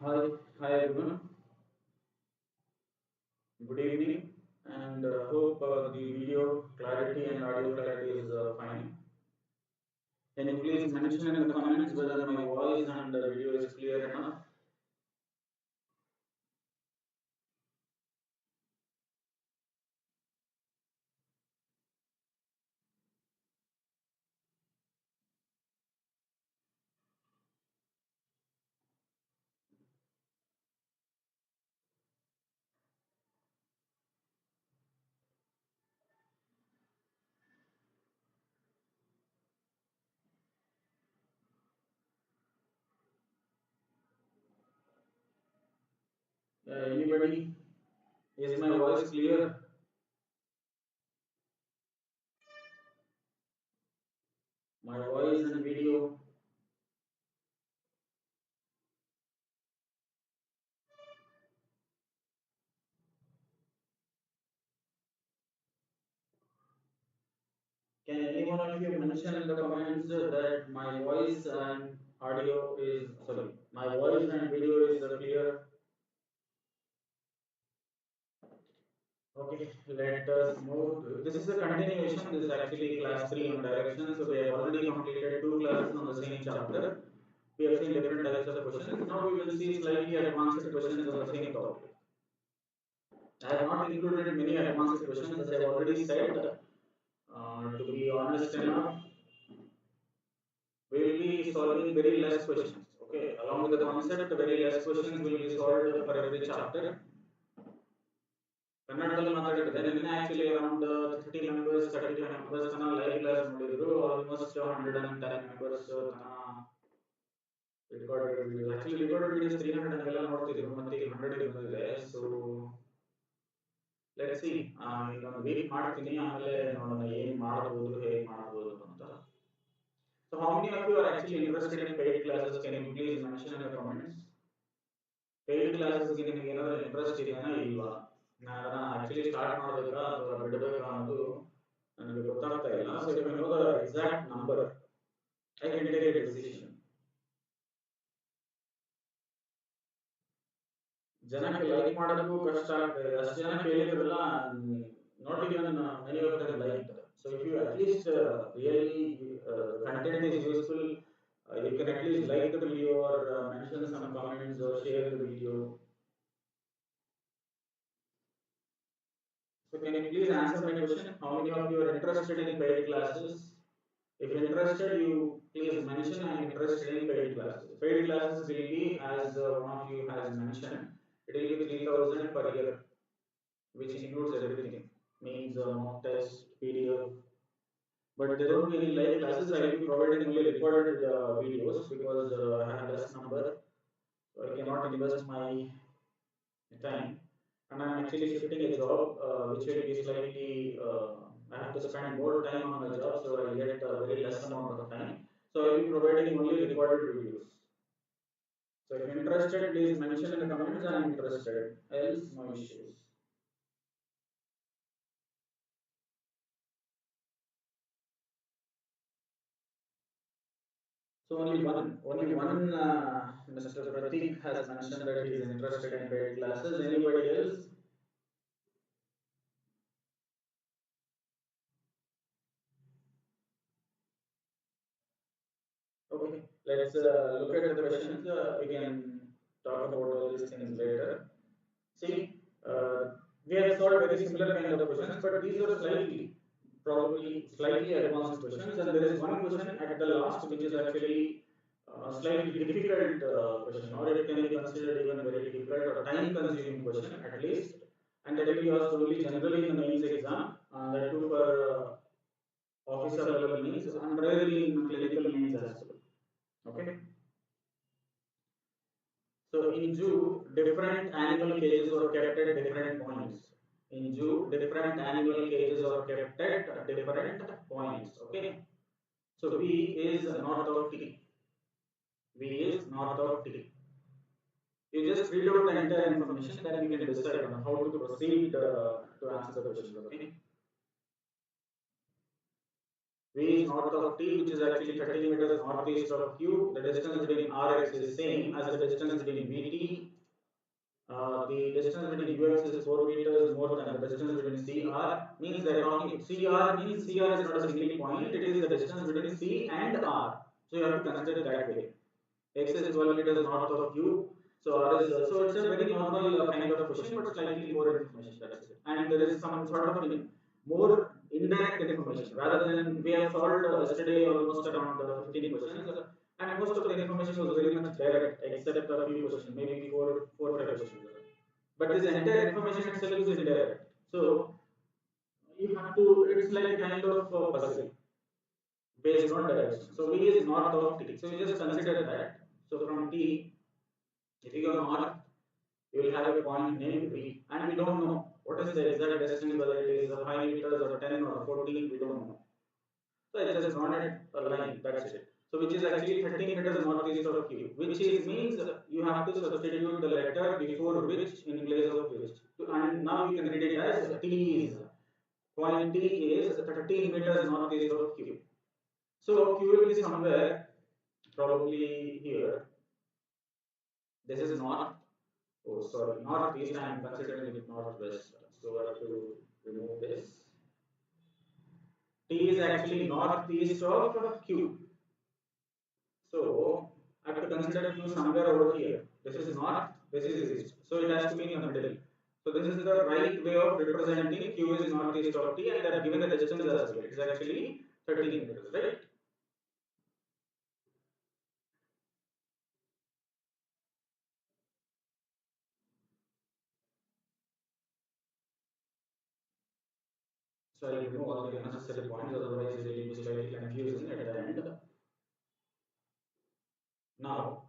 Hi, hi everyone. Good evening, and hope the video clarity and audio clarity is fine. Can you please mention in the comments whether my voice and video is clear enough? Anybody? Is my voice clear? My voice and video. Can any one of you mention in the comments that my voice and audio is sorry, my voice and video is clear? Okay, let us move. This is a continuation. This is actually class 3 on direction. So we have already completed two classes on the same chapter. We have seen different types of questions. Now we will see slightly advanced questions on the same topic. I have not included many advanced questions as I have already said. To be honest enough, we will be solving very less questions. Okay, along with the concept, very less questions will be solved for every chapter. ಕನ್ನಡದಲ್ಲಿ ಮಾತಾಡಿದ್ರೆ ನಿನ್ನೆ actually around 30 members 35 members ತನ live class ನೋಡಿದ್ರು almost 110 members ತನ recorded videos actually recorded videos 300 ಅಂಗೆಲ್ಲ ನೋಡ್ತಿದ್ರು ಮತ್ತೆ ಈಗ 100 ಬಂದಿದೆ ಸೊ ಲೆಟ್ಸ್ ಸಿ ಇನ್ನೊಂದು ವೀಕ್ ಮಾಡ್ತೀನಿ ಆಮೇಲೆ ನೋಡೋಣ ಏನು ಮಾಡಬಹುದು ಹೇಗೆ ಮಾಡಬಹುದು ಅಂತ so how many of you are actually interested in paid classes can you please mention in the comments paid ಕ್ಲಾಸಸ್ಗೆ ನಿಮಗೆ ಏನಾದರೂ ಇಂಟ್ರೆಸ್ಟ್ ಇದೆಯಾ ಇಲ್ವಾ ನಾನು ಅದನ್ನ ಆಕ್ಚುಲಿ ಸ್ಟಾರ್ಟ್ ಮಾಡಬೇಕಾ ಅಥವಾ ಬಿಡಬೇಕಾ ಅನ್ನೋದು ನನಗೆ ಗೊತ್ತಾಗ್ತಾ ಇಲ್ಲ so if I know the exact number I can take a decision ಜನಕ್ಕೆ ಲೈಕ್ ಮಾಡೋದಕ್ಕೂ ಕಷ್ಟ ಆಗ್ತದೆ ಅಷ್ಟು ಜನ ಕೇಳಿದ್ರಲ್ಲ not even many of them like so if you at least really content is useful you can at least like the video or mention some comments or share the video. So can you please answer my question? How many of you are interested in paid classes? If interested, you please mention I am interested in paid classes. Paid classes will be, as one of you has mentioned, it will be 3,000 per year, which includes everything. Means mock test, PDF. But there won't be any live classes. I will be providing only recorded videos because I have less number, so I cannot invest my time. And I'm actually shifting a job which will be slightly. I have to spend more time on my job, so I get a very less amount of time. So I will be providing only recorded videos. So if you're interested, please mention in the comments I am interested. Else, no issues. So only one Mr. Pratik has mentioned that he is interested in paid classes. Anybody else? Okay, let's look at the questions. We can talk about all these things later. See, we have solved very similar kind of questions, but these are probably slightly advanced questions, and there is one question at the last which is actually slightly difficult question, or it can be considered even very difficult or time-consuming question at least, and that will be asked only generally in the mains exam, that too for officer level mains, and rarely in clinical mains as well. Okay. So in zoo, different animal cages were kept at different points. In zoo, different animal cages are kept at different points. Okay. So B is north of T. B is north of T. You just read out the entire information, then we can decide on how to proceed to answer the question. Okay. V is north of T, which is actually 13 meters northeast of Q. The distance between Rx is same as the distance between Vt. The distance between Ux is 4 meters more than the distance between CR. Means they're talking CR means CR is not a single point, it is the distance between C and R. So you have to consider it that way. X is 12 meters north of Q. So R is so it's a very normal kind of question, but slightly more information. That's it. And there is some sort of more indirect information rather than we have solved yesterday almost around 15 questions, and most of the information was very much direct except a few questions, maybe four or five questions. But this entire information itself is indirect. So you have to. It's like a kind of puzzle based on direction. So V is north of T. So you just consider that. So from T, if you go north, you will have a point named V, and we don't know what is the exact distance, whether it is 5 meters or 10 or 14, we don't know. So I just drawn a line, that's it. So which is actually 13 meters northeast of Q, which is means you have to substitute the letter before which in place of which. And now you can read it as T is, point T is 13 meters northeast of Q. So Q will be somewhere, probably here. This is north. Oh, sorry, northeast. I am considering it northwest. So I have to remove this. T is actually northeast of Q. So I have to consider Q somewhere over here. This is north, this is east. So it has to be in the middle. So this is the right way of representing Q is northeast of T, and they are given the distance as well. It is actually 13 meters, right? So I'll remove all the unnecessary points, otherwise it will be slightly confusing at the end. Now,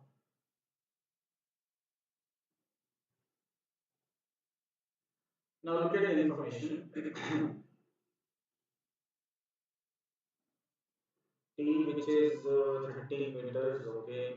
look at the information. T, which is 13 meters, okay,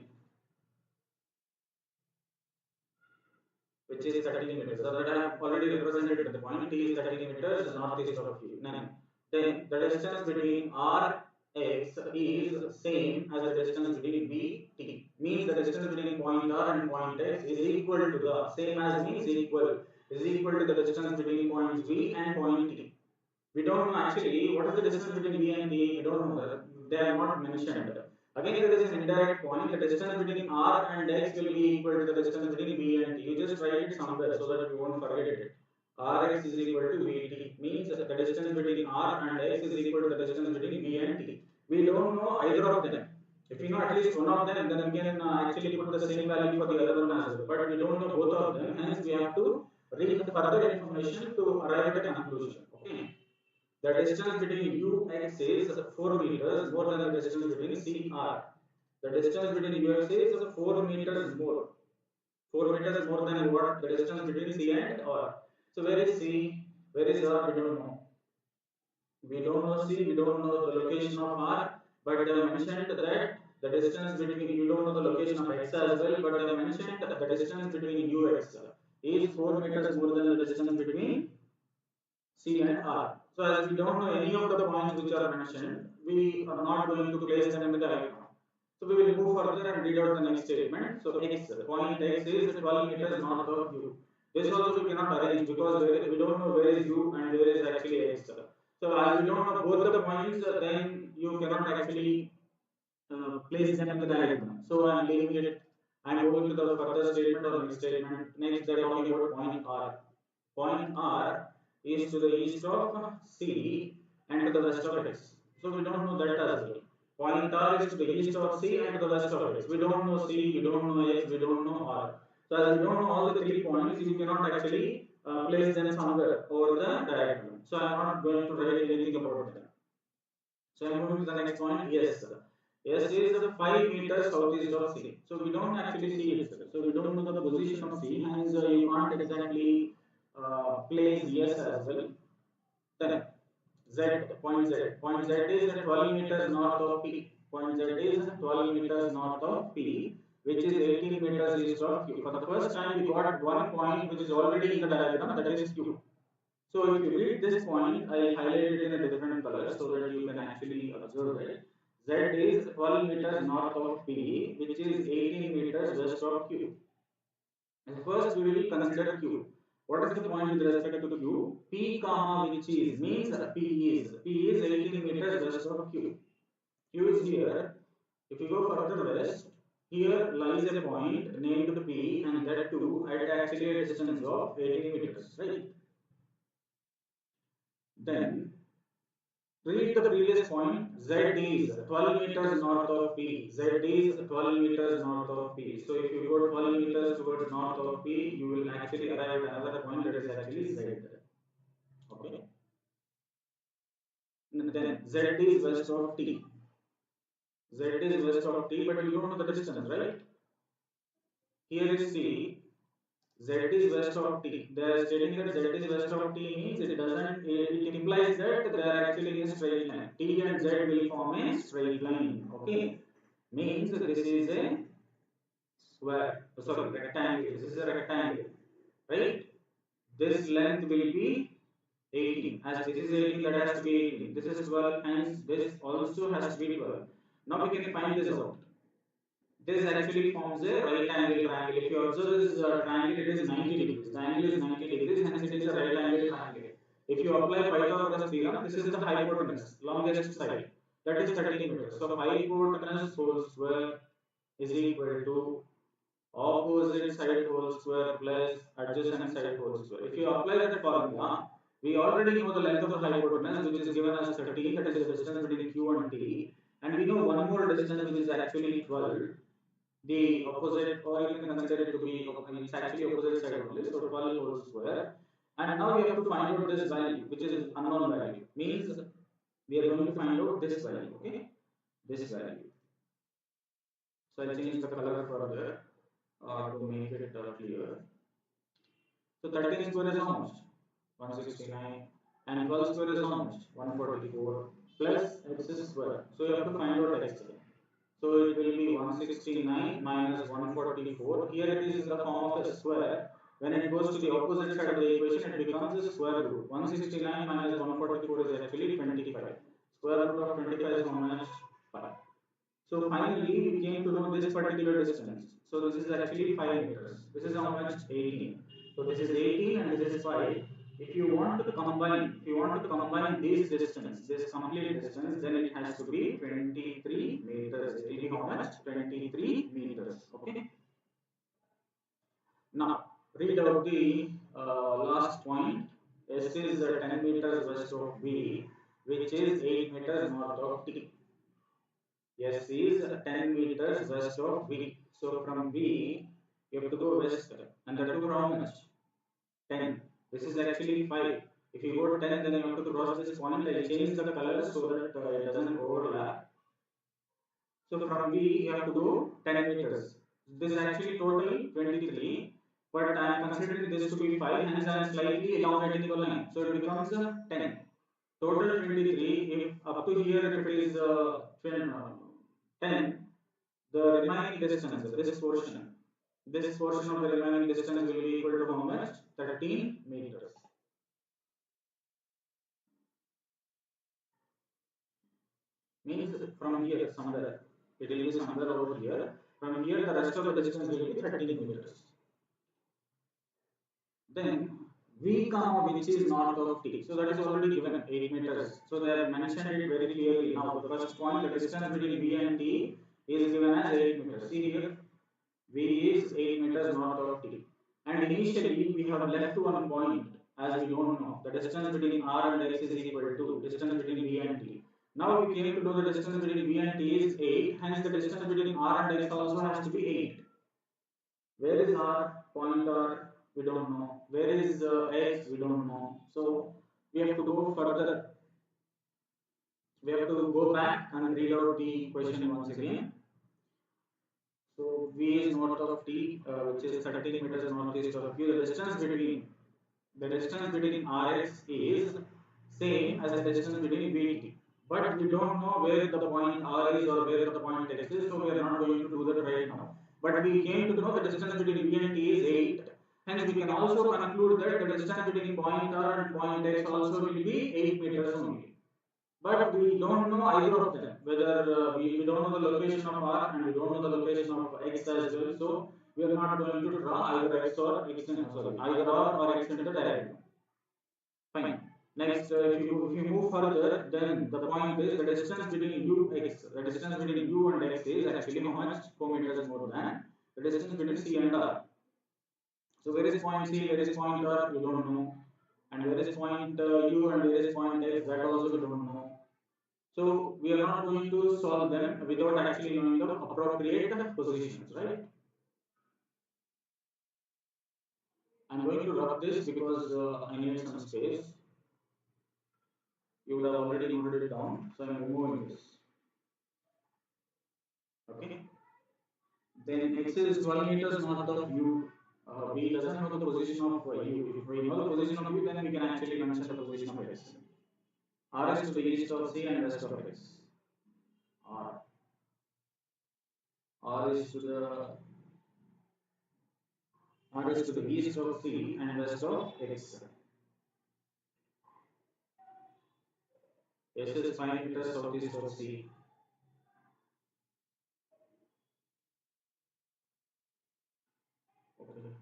which is 13 meters. So that I have already represented the point. T is 13 meters northeast of Q. Then the distance between R x is same as the distance between B T. Means the distance between point R and point X is equal to the same as means equal is equal to the distance between points B and point T. We don't know actually what is the distance between B and T. We don't know. They are not mentioned. Again, there is an indirect point. The distance between R and X will be equal to the distance between B and T. You just write it somewhere so that you won't forget it. Rx is equal to Vt means the distance between R and X is equal to the distance between B and T. We don't know either of them. If we know at least one of them, then we can actually put the same value for the other one as well. But we don't know both of them, hence we have to read the further information to arrive at a conclusion. Okay. The distance between Ux is 4 meters more than the distance between CR. The distance between Ux is 4 meters more. 4 meters more than what? The distance between C and R. So where is C? Where is R? We don't know. We don't know C, we don't know the location of R, but they mentioned that the distance between, you don't know the location of X as well, but they mentioned the distance between Ux is 4 meters more than the distance between C and R. So as we don't know any of the points which are mentioned, we are not going to place them in the diagram. So we will move further and read out the next statement. So X, point X is 12 meters north of U. This also we cannot arrange because we don't know where is U and where is actually X. So as we don't know both the points, then you cannot actually place them in the diagram. So I am leaving it. I am going to the further statement or next statement. Next, they are talking about point R. Point R is to the east of C and to the west of X. So we don't know that as well. Point R is to the east of C and to the west of X. We don't know C, we don't know X, we don't know R. So as we don't know all the 3 points, you cannot actually place them somewhere over the diagram. So I am not going to write anything about them. So I am going to the next point. Yes. S is 5 meters southeast of C. So we don't actually see it. So we don't know the position of C, hence you can't exactly place S as well. Then Z, point Z. Point Z is 12 meters north of P. Point Z is 12 meters north of P, which is 18 meters east of Q. For the first time, we got one point which is already in the diagram, that is Q. So if you read this point, I'll highlight it in a different color so that you can actually observe it. Z is 12 meters north of P, which is 18 meters west of Q. And first we will consider Q. What is the point with respect to Q? P comma which is means P is 18 meters west of Q. Q is here. If you go further west, here lies a point named P, and that too at actually a distance of 18 meters, right? Then read the previous point. Z is 12 meters north of P. Z is 12 meters north of P. So if you go 12 meters towards north of P, you will actually arrive at another point that is actually Z. Okay. Then Z is west of T. Z is west of T, but you don't know the distance, right? Here is C. Z is west of T. They are stating that Z is west of T means it implies that they are actually in a straight line. T and Z will form a straight line. Okay. Means this is a square, sorry, rectangle. This is a rectangle, right? This length will be 18. As this is 18, that has to be 18. This is 12, hence this also has to be 12. Now we can find this out. This actually forms a right angle triangle. If you observe this triangle, it is 90 degrees. The angle is 90 degrees, hence it is a right angle triangle. If you apply Pythagoras theorem, this is the hypotenuse, longest side. That is 30 meters. So hypotenuse whole square is equal to opposite side whole square plus adjacent side whole square. If you apply that formula, we already know the length of the hypotenuse, which is given as 13, that is the distance between Q and T. And we know one more distance, which is actually 12. The opposite, or you can consider it to be, it's actually opposite side only, so 12 whole square. And now we have to find out this value, which is unknown value. Means we are going to find out this value, okay? This value. So I'll change the color further to make it clear. So 13 square is how much? 169. And 12 square is how much? 144 plus x square. So you have to find out x. So it will be 169 minus 144. Here it is in the form of a square. When it goes to the opposite side of the equation, it becomes a square root. 169 minus 144 is actually 25. Square root of 25 is how much? 5. So finally, we came to know this particular distance. So this is actually 5 meters. This is how much? 18. So this is 18 and this is 5. If you want to combine this distance, this complete distance, then it has to be 23 meters. It will be how much? 23 meters. Okay. Now read out the last point. S is 10 meters west of V, which is 8 meters north of T. S is 10 meters west of V. So from V, you have to go west, and that over how much? 10. This is actually 5. If you go 10, then you have to cross this point. I'll change the color so that it doesn't overlap. So from V, you have to go 10 meters. This is actually total 23, but I am considering this to be 5, hence I am slightly elongating the line. So it becomes 10. Total 23, if up to here if it is 10, the remaining distance, this portion of the remaining distance will be equal to how much? 13 meters. Means from here somewhere, it will be somewhere over here. From here, the rest of the distance will be 13 meters. Then V comma which is north of T. So that is already given 8 meters. So they have mentioned it very clearly. Now the first point, the distance between V and T is given as 8 meters. See here, V is 8 meters north of T. And initially we have left one point as we don't know. The distance between R and X is equal to distance between V and T. Now we came to know the distance between V and T is 8. Hence the distance between R and X also has to be 8. Where is R? Point R? We don't know. Where is X? We don't know. So we have to go further. We have to go back and read out the question once again. So V is north of T, which is 13 meters northeast of Q. The distance between Rx is same as the distance between VT. But we don't know where the point R is or where the point X is, so we are not going to do that right now. But we came to know the distance between V and T is 8. Hence we can also conclude that the distance between point R and point X also will be 8 meters only. But we don't know either of them, whether we don't know the location of R and we don't know the location of X as well. So we are not going to draw either X or X, either R or X in the diagram. Fine. Next, if you move further, then the point is the distance between the distance between U and X is actually how much 4 meters more than the distance between C and R. So where is point C, where is point R, you don't know, and where is point U and where is point X, that also you don't know. So we are not going to solve them without actually knowing the appropriate positions, right? I'm going to rub this because I need some space. You would have already noted it down, so I'm removing this. Okay. Then X is 12 meters north of U. V doesn't know the position of U. If we know the position of U, then we can actually mention the position of X. R is to the east of C and west of X. R. R is to the east of C and west of X. S is 5 meters southeast of C. Okay.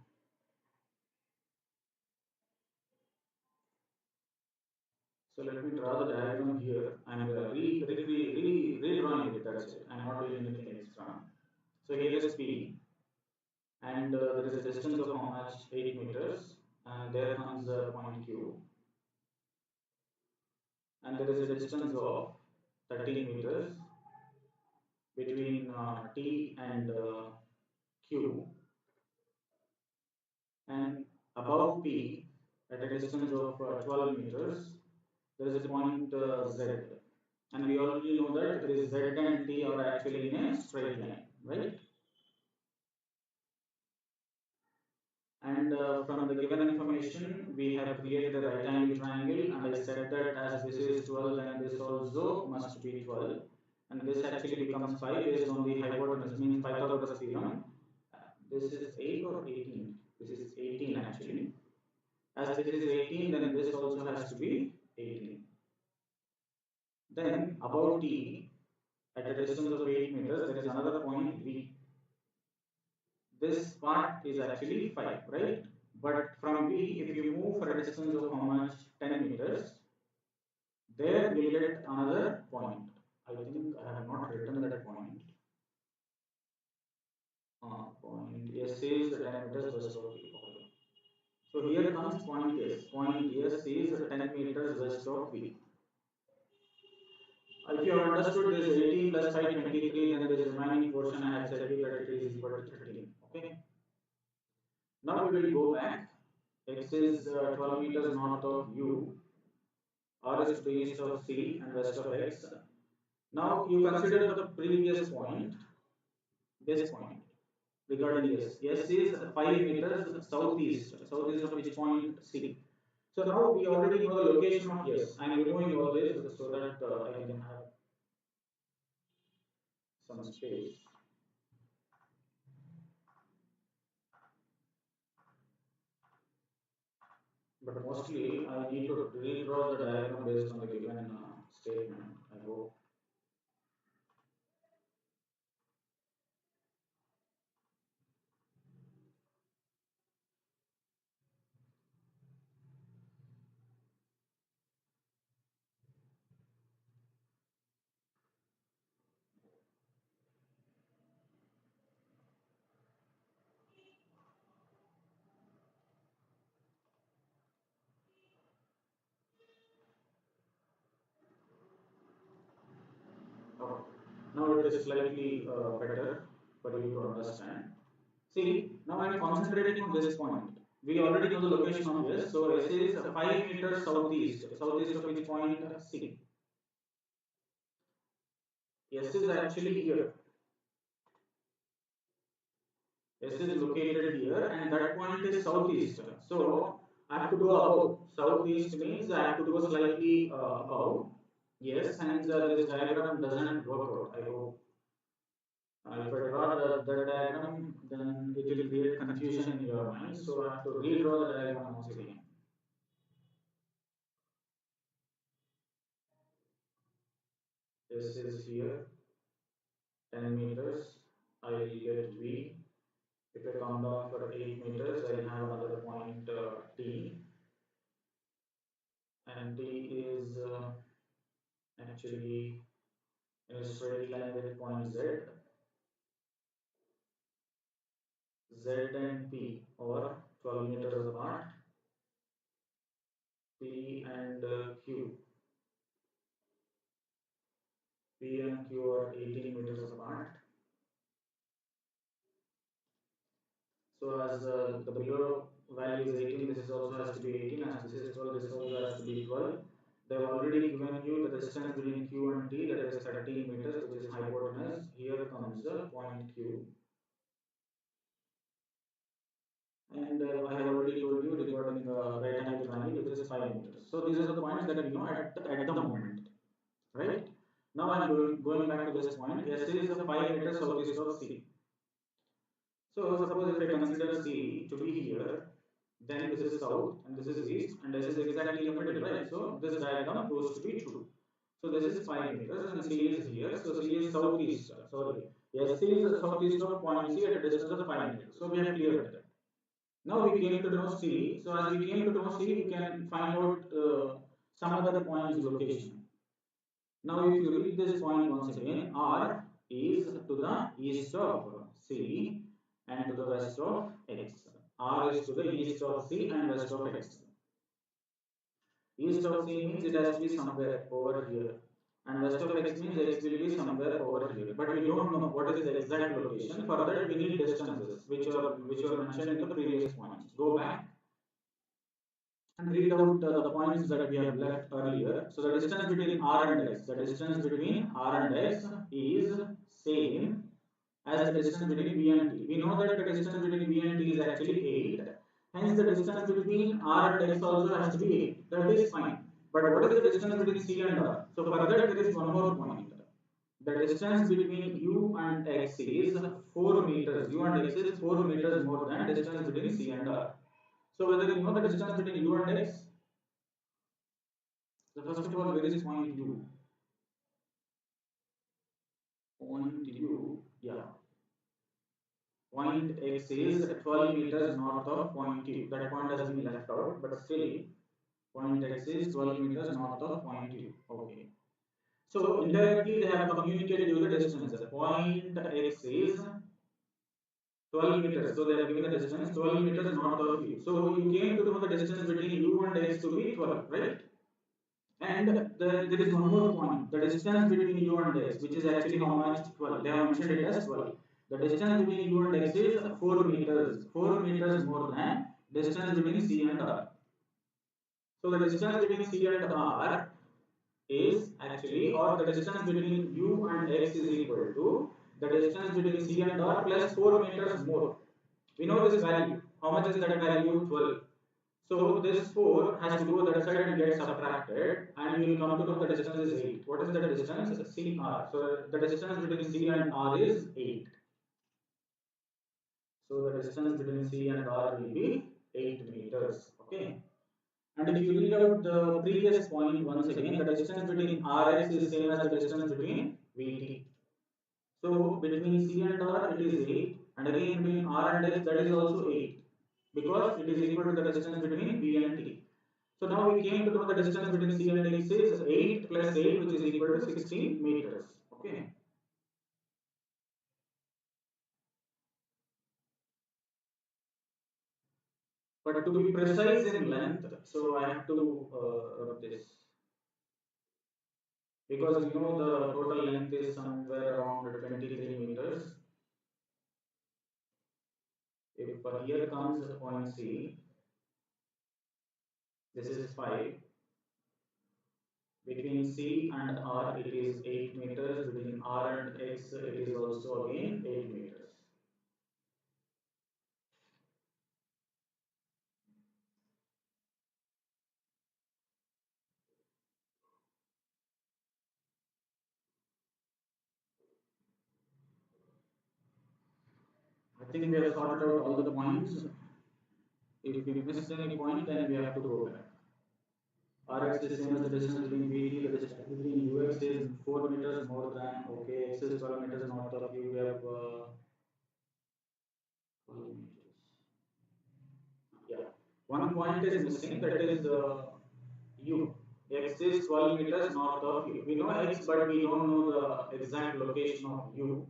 So let me draw the diagram here. I'm redrawing it, that's it. I'm not doing anything extra. So here is P, and there is a distance of how much? 8 meters. And there comes point Q. And there is a distance of 13 meters between T and Q. And above P, at a distance of 12 meters, there is a point Z. And we already know that this Z and T are actually in a straight line, right? And from the given information, we have created a right angle triangle, and I said that as this is 12, then this also must be 12. And this actually becomes 5 based on the hypotenuse, means Pythagoras theorem. This is 8 or 18? This is 18 actually. As this is 18, then this also has to be 18. Then above T, at a distance of 8 meters, there is another point V. This part is actually 5, right? But from V, if you move for a distance of how much? 10 meters, there you will get another point. I think I have not written that point. Point S is 10 meters west of V. Okay. So here comes point S. Point S is 10 meters west of V. If you have understood this 18 plus 5, 23, then this remaining portion I have said you that it is equal to 13. Okay. Now we will go back. X is 12 meters north of U. R is to the east of C and west of X. Now you consider the previous point, this point regarding S. S is 5 meters southeast of which point? C. So now we already know the location of S. I am removing all this so that I can have some space. But mostly I need to redraw the diagram based on the given statement, I hope. Okay. Now it is slightly better for you to understand. See, now I am concentrating on this point. We already know the location of S, so S is 5 meters southeast of which point? C. S is actually here. S is located here, and that point is southeast. So I have to go above. Southeast means I have to go slightly above. Yes, and this diagram doesn't work out, I hope. If I draw the diagram, then it will create confusion in your mind, so I have to redraw the diagram once again. This is here, 10 meters, I will get V. If I come down for 8 meters, I have another point T, and T is actually in a straight line with point Z. Z and P are 12 meters apart. P and Q. P and Q are 18 meters apart. So as the below value is 18, this is also has to be 18. As this is 12, this also has to be 12. They have already given you the distance between Q and T, that is 13 meters, which is hypotenuse. Here comes the point Q. And I have already told you regarding the right angle triangle, which is 5 meters. So these are the points that we know at the moment, right? Now I am going back to this point. S is 5 meters southeast of C. So suppose if I consider C to be here, then this is south and this is east, and this is exactly in the middle, right? So this diagram proves to be true. So this is 5 meters and C is here. So C is southeast. Sorry, yes, C is southeast of point C at a distance of 5 meters. So we have cleared that. Now we came to know C. So as we came to know C, we can find out some other points location. Now if you read this point once again, R is to the east of C and to the west of X. R is to the east of C and west of X. East of C means it has to be somewhere over here, and west of X means X will be somewhere over here. But we don't know what is the exact location. For that we need distances, which are mentioned in the previous points. Go back and read out the points that we have left earlier. So the distance between R and X, the distance between R and X is same as the distance between V and T. We know that the distance between V and T is actually 8. Hence the distance between R and X also has to be 8. That is fine. But what is the distance between C and R? So for that there is one more point. The distance between U and X is 4 meters. U and X is 4 meters more than distance between C and R. So whether you know the distance between U and X, so first of all, where is point U? Point U, yeah. Point X is 12 meters north of point Q. That point has been left out, but still, point X is 12 meters north of point Q. Okay. So indirectly they have communicated you the distance. Point X is 12 meters. So they have given the distance 12 meters north of U. So you came to know the distance between U and X to be 12, right? And there is one more point. The distance between U and X, which is actually how much? 12. They have mentioned it as 12. The distance between U and X is 4 meters. 4 meters more than distance between C and R. So the distance between C and R is actually, or the distance between U and X is equal to the distance between C and R plus 4 meters more. We know this value. How much is that value? 12. So this 4 has to go that side and get subtracted, and we will come to know the distance is 8. What is the distance? CR. So the distance between C and R is 8. So the distance between C and R will be 8 meters. Okay. And if you read out the previous point once again, the distance between Rx is same as the distance between Vt. So between C and R it is 8, and again between R and X that is also 8, because it is equal to the distance between V and T. So now we came to know the distance between C and X is 8 plus 8, which is equal to 16 meters. Okay. But to be precise in length, so I have to rub this, because you know the total length is somewhere around 23 meters. If here comes point C, this is 5. Between C and R it is 8 meters. Between R and X it is also again 8 meters. I think we have sorted out all the points. If we missed any point, then we have to go back. Rx is same as the distance between VT, the distance between UX is 4 meters more than, okay, X is 12 meters north of you, we have 12 meters. Yeah, one point is missing, that is U. X is 12 meters north of U. We know X, but we don't know the exact location of U.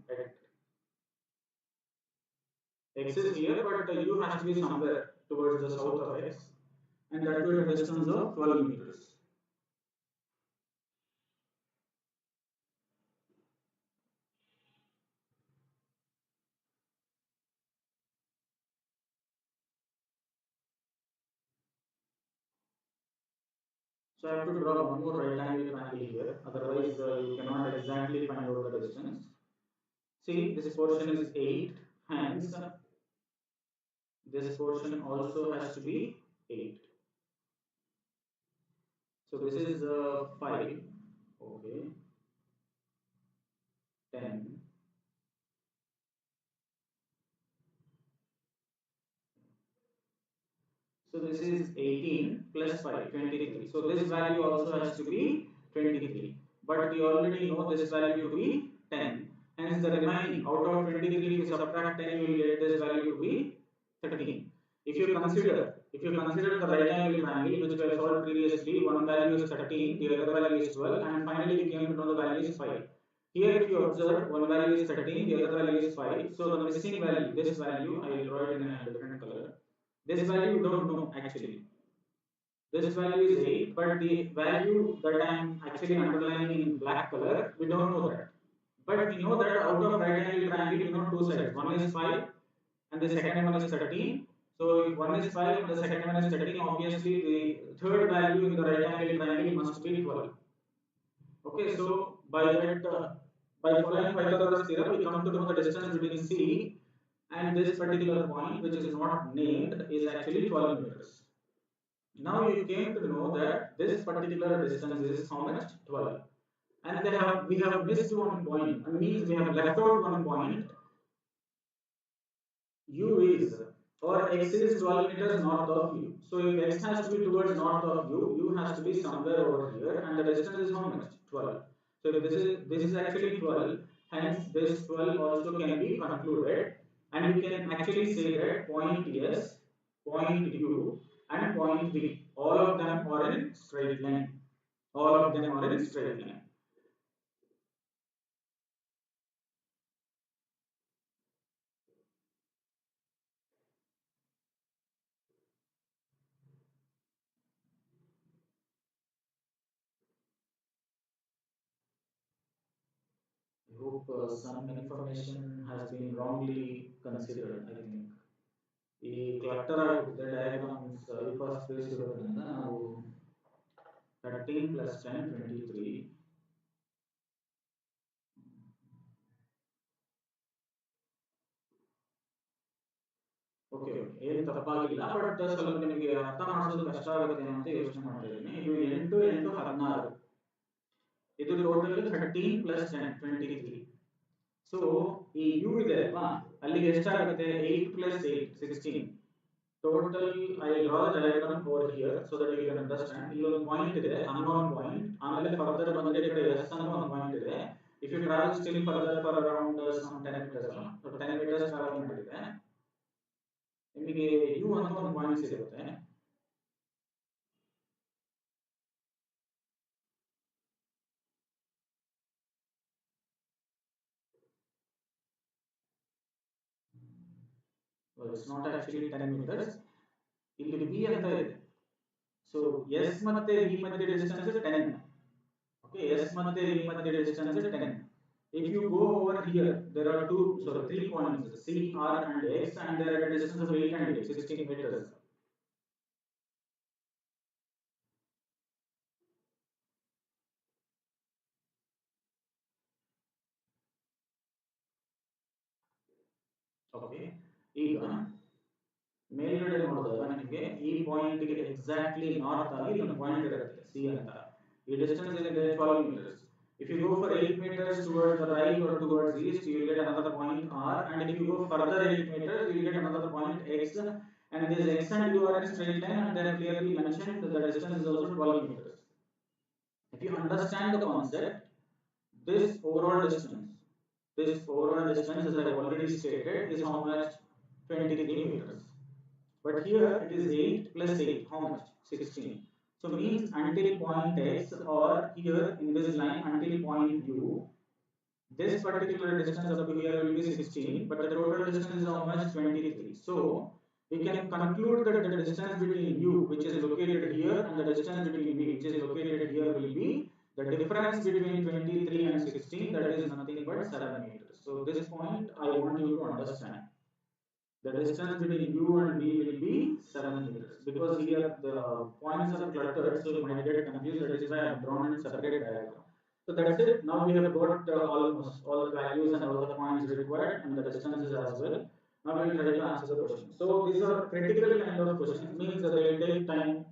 X is here, but U has to be somewhere towards the south of X, and that will be a distance of 12 meters. So I have to draw one more right angle triangle here, otherwise you cannot exactly find out the distance. See, this portion is 8, hence this portion also has to be 8. So this is 5, okay, 10. So this is 18 plus 5, 23. So this value also has to be 23. But we already know this value to be 10. Hence the remaining out of 23, if you subtract 10, you will get this value to be 13. If you consider the right angle triangle, which we have solved previously, one value is 13, the other value is 12, and finally we came to know the value is 5. Here if you observe, one value is 13, the other value is 5. So the missing value, this value, I will draw it in a different color. This value we don't know actually. This value is 8, but the value that I am actually underlining in black color, we don't know that. But we know that out of right angle triangle, we know two sides. One is 5 and the second one is 13. So if one is 5 and the second one is 13, obviously the third value in the right angle triangle must be 12. Okay, so by following Pythagoras theorem, we come to know the distance between C and this particular point, which is not named, is actually 12 meters. Now you came to know that this particular distance is how much? 12. And we have missed one point. That means we have left out one point. U is or X is 12 meters north of U. So if X has to be towards north of U, U has to be somewhere over here, and the distance is how much? 12. So if this is actually 12, hence this 12 also can be concluded, and we can actually say that point S, point U, and point V, all of them are in straight line. All of them are in straight line. I hope some information has been wrongly considered. I think ಈ clutter ಆಗಿಬಿಟ್ಟಿದೆ diagrams first page ಇರೋದ್ರಿಂದ ನಾವು 13 plus 10 23. Okay ಏನು ತಪ್ಪಾಗಿಲ್ಲ, but ಸ್ವಲ್ಪ ನಿಮಗೆ ಅರ್ಥ ಮಾಡಿಸೋದು ಕಷ್ಟ ಆಗುತ್ತೆ ಅಂತ ಯೋಚನೆ ಮಾಡ್ತಾ ಇದ್ದೀನಿ. ಇದು 8 8 16, ಇದು ಟೋಟಲ್ 13 plus 10 23. ಸೊ ಈ ಯು ಇದೆ ಅಲ್ವಾ, ಅಲ್ಲಿಗೆ ಎಷ್ಟಾಗುತ್ತೆ? 8 plus 8 16. Total, I draw the diagram over here so that you can understand. Illೊಂದು ಪಾಯಿಂಟ್ ಇದೆ, unknown point. ಆಮೇಲೆ ಫರ್ದರ್ ಬಂದ್ರೆ ಈ ಕಡೆ S ಅಂತ ಒಂದು ಪಾಯಿಂಟ್ ಇದೆ. If you travel still further for around some 10 meters, so 10 meters travel ಮಾಡಿದ್ರೆ ನಿಮಗೆ U ಅಂತ ಒಂದು ಪಾಯಿಂಟ್ ಸಿಗುತ್ತೆ. Well, it's not actually 10 meters. ಇಲ್ಲಿ V ಅಂತ ಇದೆ. So S ಮತ್ತೆ V ಮಧ್ಯೆ ಡಿಸ್ಟೆನ್ಸ್ 10. Okay, S ಮತ್ತೆ V ಮಧ್ಯೆ distance 10. If you go over here, there are 3 points, C, R and X, and they are at a distance of 8 and 8, 16 meters. Okay, ಈಗ ಮೇಲ್ಗಡೆ ನೋಡಿದಾಗ ನಿಮಗೆ ಈ ಪಾಯಿಂಟ್ ಗೆ ಎಕ್ಸಾಕ್ಟ್ಲಿ ನಾರ್ತ್ ಆಗಿ ಒಂದು ಪಾಯಿಂಟ್ ಇರುತ್ತೆ C ಅಂತ. ಈ ಡಿಸ್ಟೆನ್ಸ್ ಏನಿದೆ 12 meters. If you go for 8 meters towards the right or towards east, you will get another point R, and if you go further 8 meters, you will get another point X, and this x and u are in straight line, and they have clearly mentioned that the distance is also 12 meters. If you understand the concept, this overall distance, as I have already stated, is how much? 23 meters. But here it is 8 plus 8, how much? 16. So means until point x, or here in this line until point u, this particular distance up to here will be 16, but the total distance is how much? 23. So we can conclude that the distance between u, which is located here, and the distance between v, which is located here, will be the difference between 23 and 16, that is nothing but 7 meters. So this point I want you to understand. The distance between u and v will be 7 meters, because here the points are cluttered, so you might get confused. That is why I have drawn in separate diagram. So that's it. Now we have got almost all the values and all the points required, and the distances as well. Now we will try to answer the question. So these are critical kind of questions, means that they will take time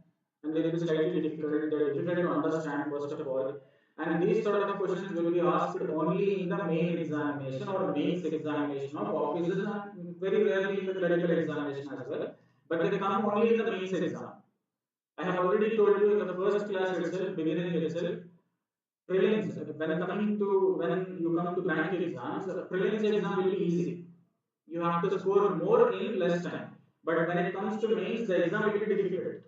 and they will be slightly difficult. They are difficult to understand first of all. And these sort of questions will be asked only in the main examination or mains examination of offices, and very rarely in the clerical examination as well. But they come only in the mains exam. I have already told you in the first class itself, beginning itself, prelims, when you come to bank exams, prelims exam will be easy. You have to score more in less time. But when it comes to mains, the exam will be difficult.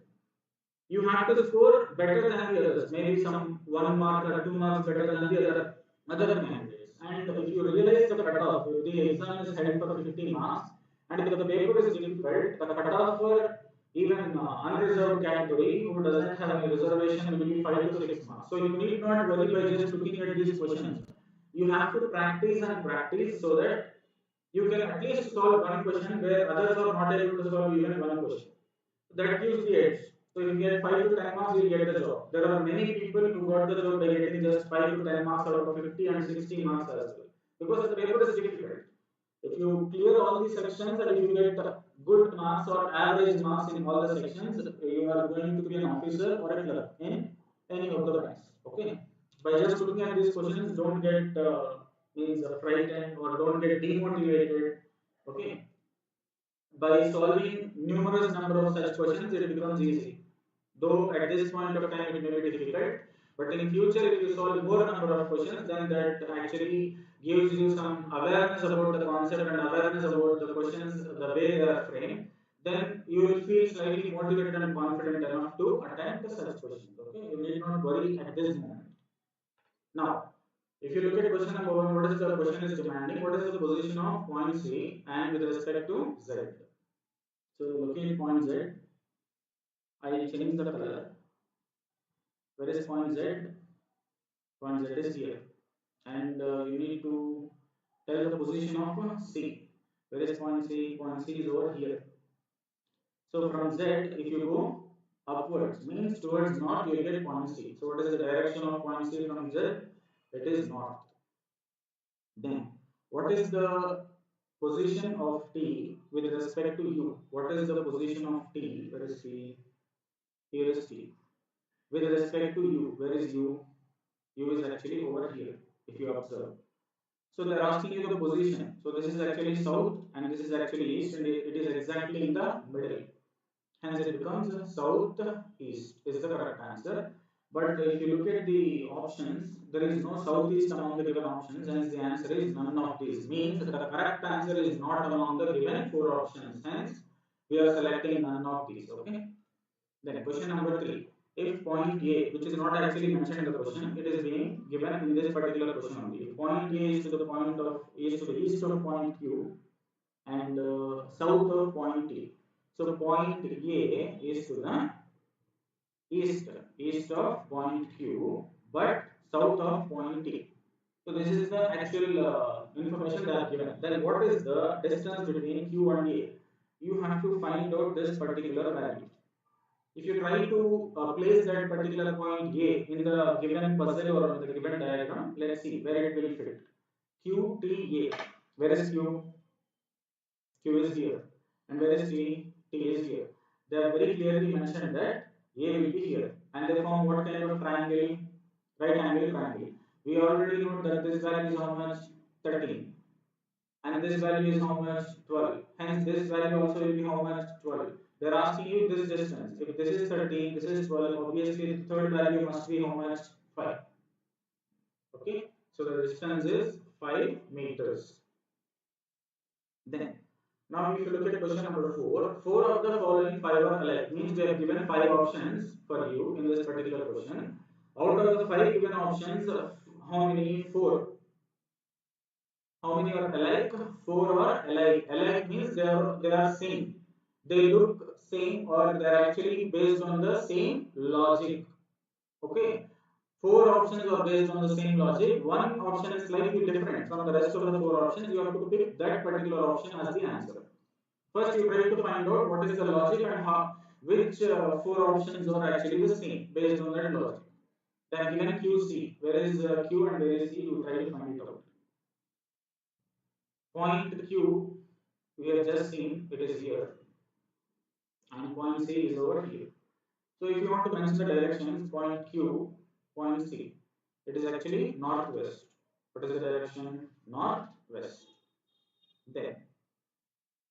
You have to score better than the others, maybe some 1 mark or 2 marks better than the other candidates. And if you realize the cutoff, if the exam is held for 50 marks, and if the paper is difficult, the cutoff for even unreserved category who doesn't have any reservation will be 5 to 6 marks. So you need not worry by just looking at these questions. You have to practice and practice so that you can at least solve one question where others are not able to solve even one question. That gives the edge. So if you get 5 to 10 marks, you get the job. There are many people who got the job by getting just 5 to 10 marks out of 50 and 60 marks as well. Because the paper is difficult. If you clear all these sections and if you get good marks or average marks in all the sections, you are going to be an officer or a clerk in any of the banks. Okay. By just looking at these questions, don't get frightened or don't get demotivated. Okay. By solving numerous number of such questions, it becomes easy. Though at this point of time it may be difficult, but in future if you solve more number of questions, then that actually gives you some awareness about the concept and awareness about the questions, the way they are framed. Then you will feel slightly motivated and confident enough to attempt such questions. Okay, you need not worry at this moment. Now, if you look at question number 1, what is the question is demanding? What is the position of point C and with respect to Z? So looking at point Z, I change the color. Where is point Z? Point Z is here. And you need to tell the position of C. Where is point C? Point C is over here. So from Z, if you go upwards, means towards north, you will get point C. So what is the direction of point C from Z? It is north. Then, what is the position of T with respect to U? What is the position of T? Where is T? Here is T. With respect to U, where is U? U is actually over here, if you observe. So they are asking you the position. So this is actually south and this is actually east, and it is exactly in the middle. Hence it becomes south east is the correct answer. But if you look at the options, there is no southeast among the given options, hence the answer is none of these. Means the correct answer is not among the given 4 options. Hence we are selecting none of these. Okay. Then question number 3. If point A, which is not actually mentioned in the question, it is being given in this particular question only. If point A is to the east of point Q and south of point T. So point A is to the east of point Q, but south of point T. So this is the actual information they are given. Then what is the distance between Q and A? You have to find out this particular value. If you try to place that particular point A in the given puzzle or in the given diagram, let's see where it will fit. Q, T, A. Where is Q? Q is here. And where is T? T is here. They have very clearly mentioned that A will be here. And they form what kind of triangle? Right angle triangle. We already know that this value is how much? 13. And this value is how much? 12. Hence this value also will be how much? 12. They're asking you this distance. If this is 13, this is 12, obviously the third value must be how much? 5. Okay, so the distance is 5 meters. Then, now if you look at question number 4, 4 of the following 5 are alike. Means we have given 5 options for you in this particular question. Out of the 5 given options, how many? 4. How many are alike? 4 are alike. Alike means they are same. They look same, or they are actually based on the same logic. Okay. 4 options are based on the same logic. One option is slightly different from the rest of the 4 options. You have to pick that particular option as the answer. First, you try to find out what is the logic and which 4 options are actually the same based on that logic. Then given QC, where is Q and where is C? You try to find it out. Point Q, we have just seen it is here, and point C is over here. So if you want to mention the directions, point Q, point C, it is actually northwest. What is the direction? Northwest. Then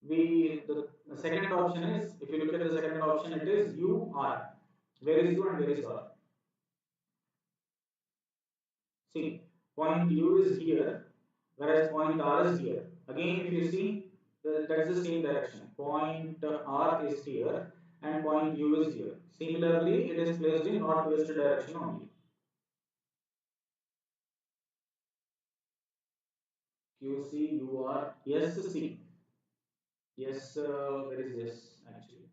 the second option is, if you look at the second option, it is UR. Where is U and where is R? See, point U is here, whereas point R is here. Again, if you see, that's the same direction. Point R is here and point U is here. Similarly, it is placed in northwest direction only. QC, UR, SC. Yes, where is S actually?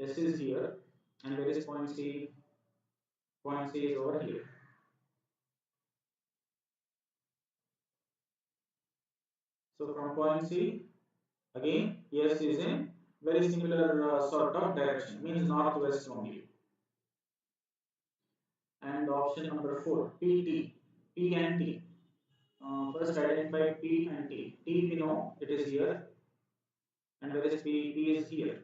S is here, and where is point C? Point C is over here. So from point C, again, S is in very similar sort of direction, means northwest only. And option number 4, PT, P and T. First identify P and T. T we know it is here, and where is P? P is here.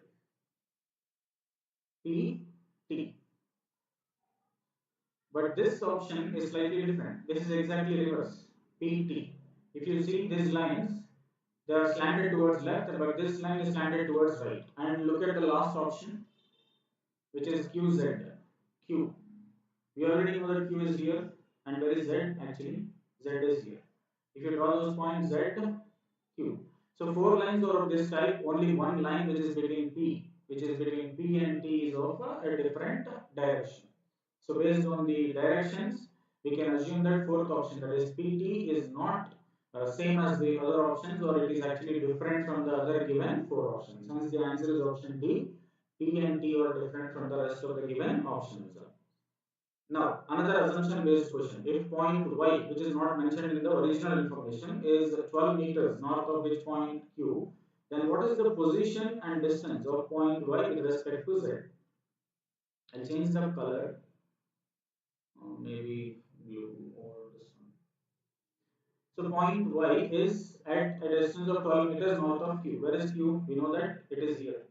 P, T. But this option is slightly different. This is exactly reverse. P, T. If you see these lines, they are slanted towards left, but this line is slanted towards right. And look at the last option, which is QZ. Q. We already know that Q is here, and where is Z actually? Z is here. If you draw those points Z, Q. So 4 lines are of this type, only one line which is between P, which is between P and T is of a different direction. So based on the directions, we can assume that fourth option, that is PT, is not same as the other options, or it is actually different from the other given 4 options. Hence the answer is option D. P and T are different from the rest of the given options. Now, another assumption based question. If point Y, which is not mentioned in the original information, is 12 meters north of which point Q, then what is the position and distance of point Y with respect to Z? I'll change the color, maybe blue or this one. So point Y is at a distance of 12 meters north of Q. Where is Q? We know that it is here.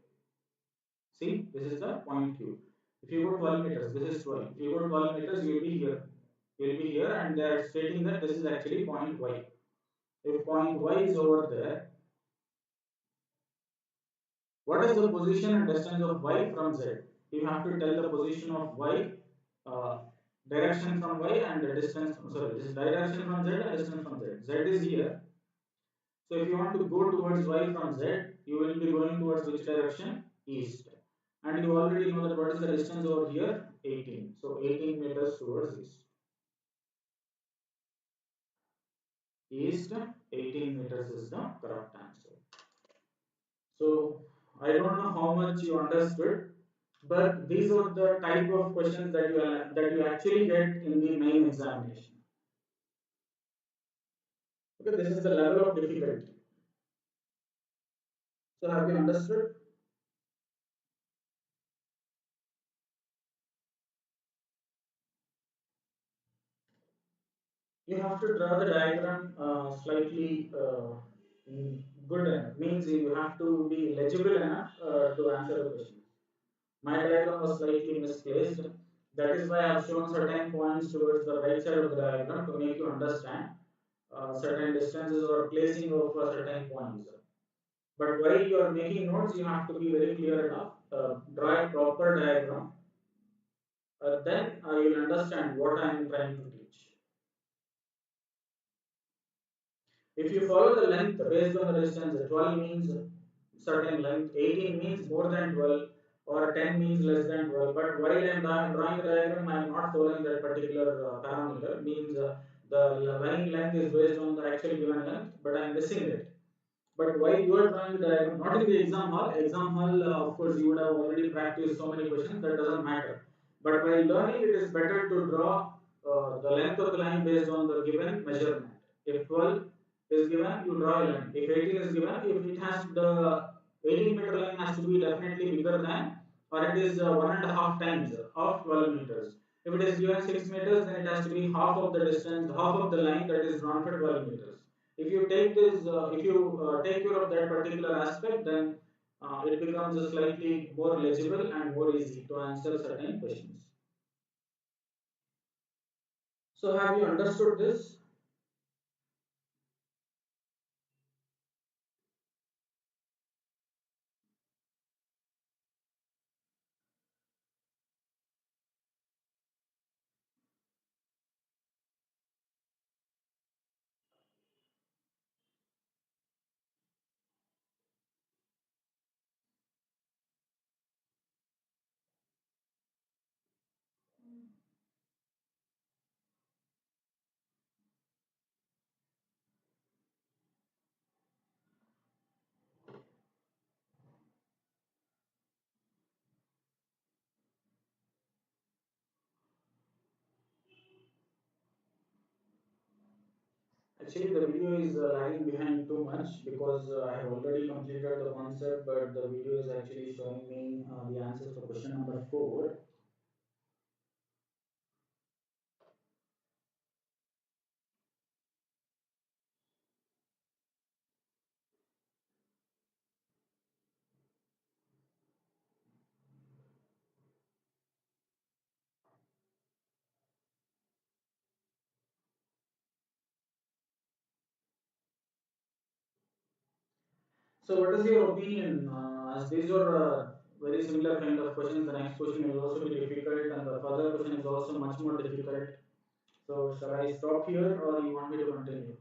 See, this is the point Q. If you go 12 meters, this is 12. If you go 12 meters, you will be here. You will be here, and they are stating that this is actually point Y. If point Y is over there, what is the position and distance of Y from Z? You have to tell the position of Y, uh, direction from Y, and the distance from, sorry, this is direction from Z and distance from Z. Z is here. So if you want to go towards Y from Z, you will be going towards which direction? East. And you already know that what is the distance over here? 18. So 18 meters towards east. East, 18 meters is the correct answer. So I don't know how much you understood, but these are the type of questions that you actually get in the main examination. Okay, this is the level of difficulty. So have you understood? You have to draw the diagram slightly good enough. Means you have to be legible enough to answer the question. My diagram was slightly misplaced. That is why I have shown certain points towards the right side of the diagram to make you understand certain distances or placing of certain points. But while you are making notes, you have to be very clear enough, draw a proper diagram, then you'll understand what I am trying to teach. If you follow the length based on the distance, 12 means certain length, 18 means more than 12, or 10 means less than 12. But while I am drawing the diagram, I am not following that particular parameter, means the line length is based on the actual given length, but I am missing it. But while you are drawing the diagram, not in the exam hall, of course, you would have already practiced so many questions, that doesn't matter. But while learning, it is better to draw the length of the line based on the given measurement. If 12 is given, you draw a line. If 18 is given, if it has the 18-meter line has to be definitely bigger than, or it is 1.5 times of 12 meters. If it is given 6 meters, then it has to be half of the distance, half of the line that is drawn for 12 meters. If you take this, if you take care of that particular aspect, then it becomes slightly more legible and more easy to answer certain questions. So have you understood this? Actually, the video is lagging behind too much because I have already completed the concept, but the video is actually showing me the answers for question number 4. So, what is your opinion? As these are very similar kind of questions, the next question will also be difficult, and the further question is also much more difficult. So, shall I stop here, or you want me to continue?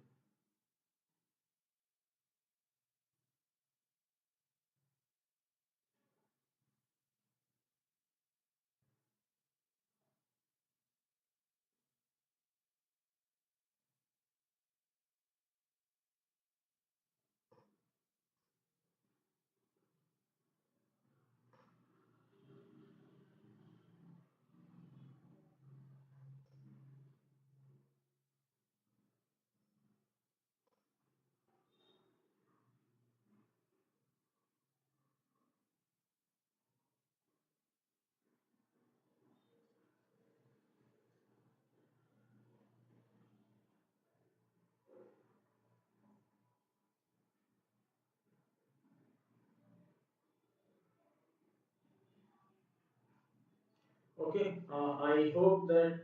Okay, I hope that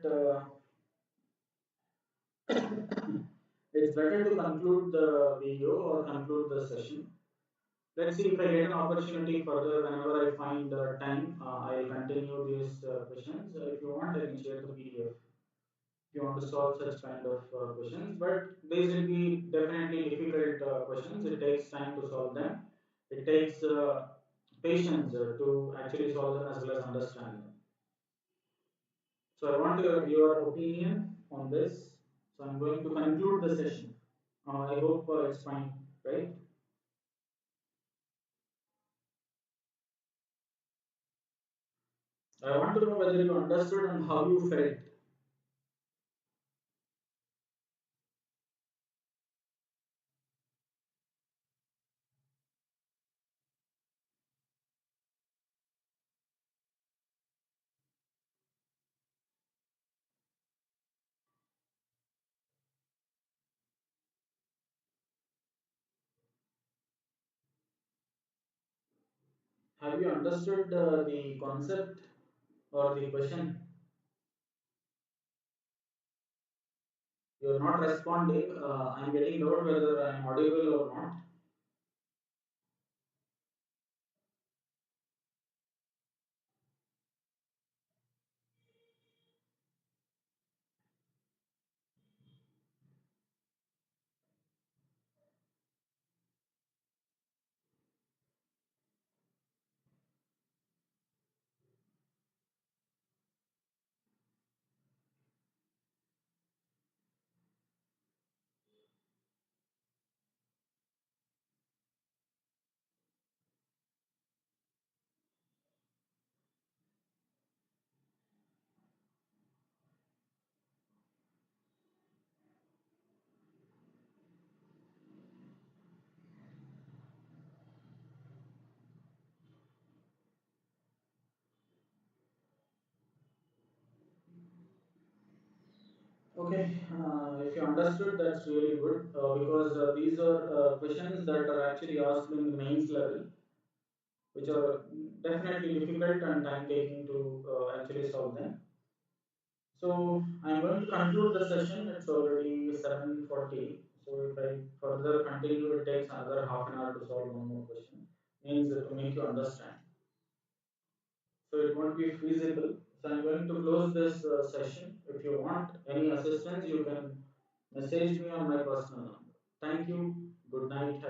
it's better to conclude the video or conclude the session. Let's see if I get an opportunity further whenever I find time. I'll continue these questions. If you want, I can share the PDF if you want to solve such kind of questions. But these will be definitely difficult questions. It takes time to solve them. It takes patience to actually solve them as well as understand them. So I want your opinion on this. So I'm going to conclude the session. I hope it's fine, right? I want to know whether you understood and how you felt. Have you understood the concept or the question? You're not responding. I'm getting doubt whether I'm audible or not. Okay, if you understood, that's really good because these are questions that are actually asked in the mains level, which are definitely difficult and time taking to actually solve them. So I'm going to conclude the session. It's already 7:40. So if I further continue, it takes another half an hour to solve one more question. Means to make you understand. So it won't be feasible. So I'm going to close this session. If you want any assistance, you can message me on my personal number. Thank you. Good night.